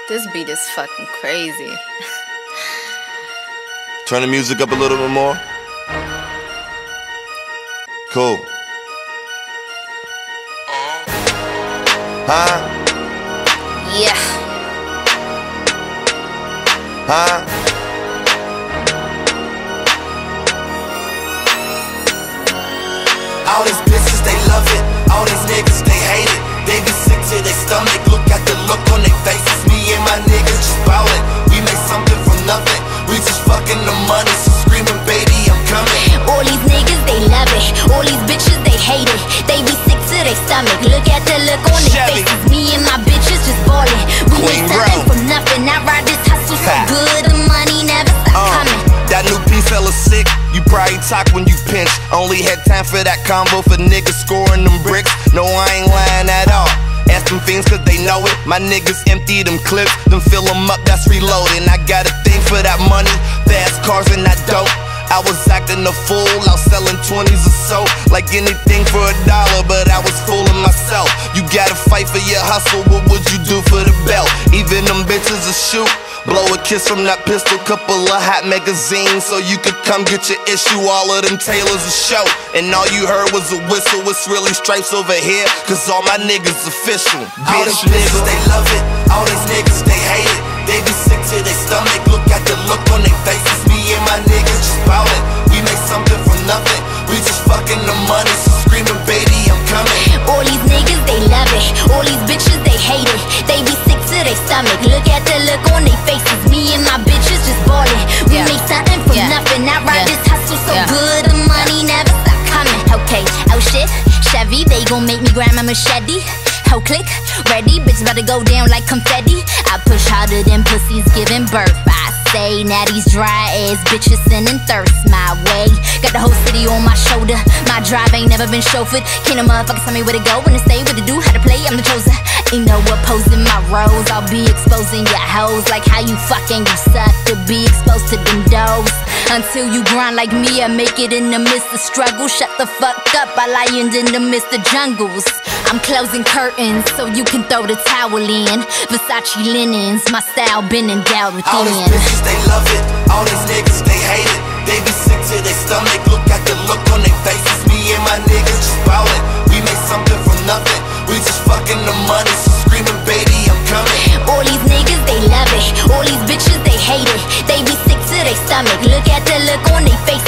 This beat is fucking crazy. Turn the music up a little bit more. Cool. Huh? Yeah. Huh? All these bitches, they love it. All these niggas, they hate it. They be sick to their stomach. Look at the look on their faces. Me and my niggas just ballin'. We make something from nothing. We just fucking the money. So screaming, baby, I'm coming. All these niggas, they love it. All these bitches, they hate it. They be sick to their stomach. Look at the look on their faces. Me and my bitches just ballin'. We make something from nothing. I ride this hustle so good. The money never stop coming. That new piece hella sick. You probably talk when you pinch. Only had time for that combo for niggas scoring them bricks. No, I ain't lying at all. Ask them fiends cause they know it. My niggas empty them clips, then fill them up, that's reloading. I got a thing for that money, fast cars and that dope. I was acting a fool, I was selling 20s or so. Like anything for $1, but I was fooling myself. You gotta fight for your hustle, what would you do for the belt? Even them bitches a shoot. Blow a kiss from that pistol, couple of hot magazines, so you could come get your issue. All of them tailors a show, and all you heard was a whistle. It's really stripes over here, cause all my niggas official. All these niggas, they love it. All these niggas, they hate it. They be sick to their stomach. Look at the look on their faces. Me and my niggas just ballin'. We make something from nothing. We just fucking the money. So screaming, baby, I'm coming. All these niggas, they love it. All these bitches, they hate it. They be sick to their stomach. Look at the look on their faces. Me and my bitches just ballin'. We make something from nothing. I ride this hustle so good. The money never stop coming. Okay, oh shit, Chevy, they gon' make me grab my machete. Ho click, ready, bitch about to go down like confetti. I push harder than pussies giving birth. I say, now these dry ass bitches sending thirst my way. Got the whole city on my shoulder. My drive ain't never been chauffeured. Can't no motherfucker tell me where to go, when to stay, what to do, how to play, I'm the chosen. Ain't no opposing my roles. I'll be exposing your hoes. Like how you fucking you suck to be exposed to them doors. Until you grind like me, I make it in the midst of struggle. Shut the fuck up, I lie in the midst of jungles. I'm closing curtains so you can throw the towel in. Versace linens, my style been endowed with all these bitches, they love it. All these niggas, they hate it. They be sick to their stomach. Look at the look on their faces. Me and my niggas just ballin'. We make something from nothing. We just fucking the money. So screaming, baby, I'm coming. All these niggas, they love it. All these bitches, they hate it. They be sick to their stomach. Look at the look on their faces.